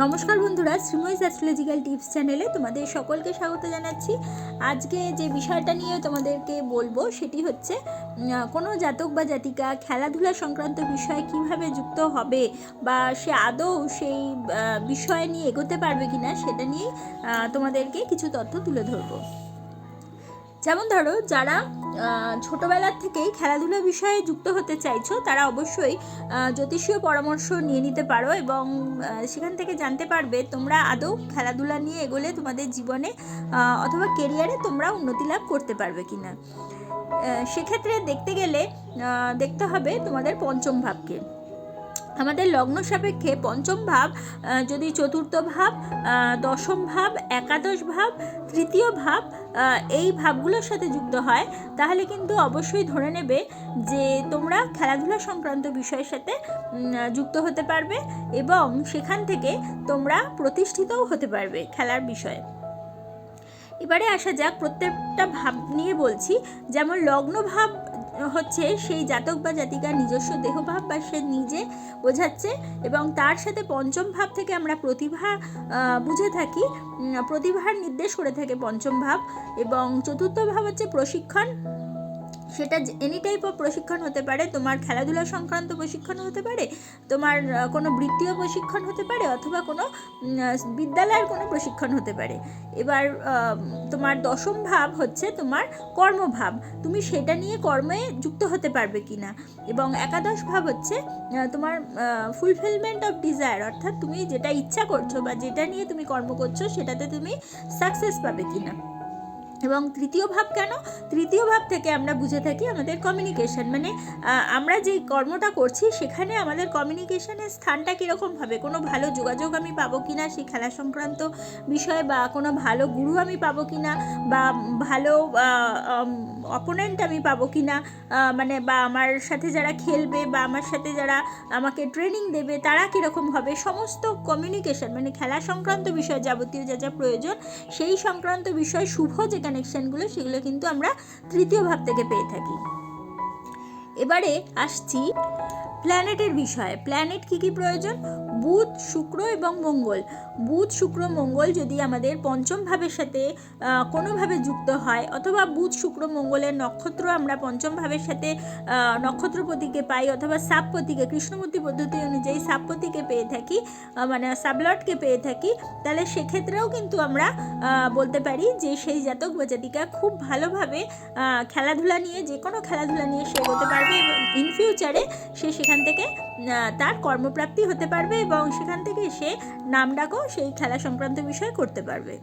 নমস্কার বন্ধুরা, শ্রীময়ীস astrological tips চ্যানেলে তোমাদের সকলকে স্বাগত জানাচ্ছি। আজকে যে বিষয়টা নিয়ে তোমাদেরকে বলবো সেটি হচ্ছে কোনো জাতক বা জাতিকা খেলাধুলা সংক্রান্ত বিষয়ে কিভাবে যুক্ত হবে বা সে আদৌ সেই বিষয় নিয়ে এগোতে পারবে কিনা সেটা নিয়ে তোমাদেরকে কিছু তথ্য তুলে ধরবো। যেমন ধরো, যারা ছোটোবেলার থেকেই খেলাধুলা বিষয়ে যুক্ত হতে চাইছো তারা অবশ্যই জ্যোতিষীয় পরামর্শ নিয়ে নিতে পারো এবং সেখান থেকে জানতে পারবে তোমরা আদৌ খেলাধুলা নিয়ে এগোলে তোমাদের জীবনে অথবা কেরিয়ারে তোমরা উন্নতি লাভ করতে পারবে কিনা। সেক্ষেত্রে দেখতে গেলে দেখতে হবে তোমাদের পঞ্চম ভাবকে। আমাদের লগ্ন সাপেক্ষে পঞ্চম ভাব যদি চতুর্থ ভাব, দশম ভাব, একাদশ ভাব, তৃতীয় ভাব এই ভাবগুলোর সাথে যুক্ত হয় তাহলে কিন্তু অবশ্যই ধরে নেবে যে তোমরা খেলাধুলা সংক্রান্ত বিষয়ের সাথে যুক্ত হতে পারবে এবং সেখান থেকে তোমরা প্রতিষ্ঠিতও হতে পারবে খেলার বিষয়ে। এবারে আসা যাক, প্রত্যেকটা ভাব নিয়ে বলছি। যেমন লগ্ন ভাব হচ্ছে সেই জাতক বা জাতিকার নিজস্ব দেহভাব বা সে নিজে বোঝাচ্ছে এবং তার সাথে পঞ্চম ভাব থেকে আমরা প্রতিভা বুঝে থাকি, প্রতিভার নির্দেশ করে থাকে পঞ্চম ভাব। এবং চতুর্থ ভাব হচ্ছে প্রশিক্ষণ। সেটা এনি টাইপ অফ প্রশিক্ষণ হতে পারে, তোমার খেলাধুলা সংক্রান্ত প্রশিক্ষণ হতে পারে, তোমার কোনো বৃত্তীয় প্রশিক্ষণ হতে পারে অথবা কোনো বিদ্যালয়ের কোনো প্রশিক্ষণ হতে পারে। এবার তোমার দশম ভাব হচ্ছে তোমার কর্মভাব, তুমি সেটা নিয়ে কর্মে যুক্ত হতে পারবে কি না। এবং একাদশ ভাব হচ্ছে তোমার ফুলফিলমেন্ট অফ ডিজায়ার, অর্থাৎ তুমি যেটা ইচ্ছা করছো বা যেটা নিয়ে তুমি কর্ম করছো সেটাতে তুমি সাকসেস পাবে কি না। এবং তৃতীয় ভাব কেন? তৃতীয় ভাব থেকে আমরা বুঝে থাকি আমাদের কমিউনিকেশন, মানে আমরা যেই কর্মটা করছি সেখানে আমাদের কমিউনিকেশনের স্থানটা কীরকম হবে, কোনো ভালো যোগাযোগ আমি পাবো কি না সেই খেলা সংক্রান্ত বিষয়ে, বা কোনো ভালো গুরু আমি পাবো কি না, বা ভালো অপোনেন্ট আমি পাবো কি না, মানে বা আমার সাথে যারা খেলবে বা আমার সাথে যারা আমাকে ট্রেনিং দেবে তারা কীরকম হবে, সমস্ত কমিউনিকেশন মানে খেলা সংক্রান্ত বিষয় যাবতীয় যা যা প্রয়োজন সেই সংক্রান্ত বিষয় শুভ যে কানেকশনগুলো সেগুলো কিন্তু আমরা তৃতীয় ভাব থেকে পেয়ে থাকি। এবারে আসছি প্ল্যানেটের বিষয়ে। প্ল্যানেট কী কী প্রয়োজন? বুধ, শুক্র এবং মঙ্গল। বুধ, শুক্র, মঙ্গল যদি আমাদের পঞ্চম ভাবের সাথে কোনোভাবে যুক্ত হয় অথবা বুধ, শুক্র, মঙ্গলের নক্ষত্র আমরা পঞ্চম ভাবের সাথে নক্ষত্রপতিকে পাই অথবা সাবপতিকে, কৃষ্ণমূর্তি পদ্ধতি অনুযায়ী সাবপতিকে পেয়ে থাকি, মানে সাবলটকে পেয়ে থাকি, তাহলে সেক্ষেত্রেও কিন্তু আমরা বলতে পারি যে সেই জাতক বা জাতিকা খুব ভালোভাবে খেলাধুলা নিয়ে, যে কোনো খেলাধুলা নিয়ে সে এগোতে পারবে এবং ইন ফিউচারে সে সেখান থেকে তার কর্মপ্রাপ্তি হতে পারবে এবং সেখান থেকে সে নামডাকও সেই খেলা সংক্রান্ত বিষয় করতে পারবে।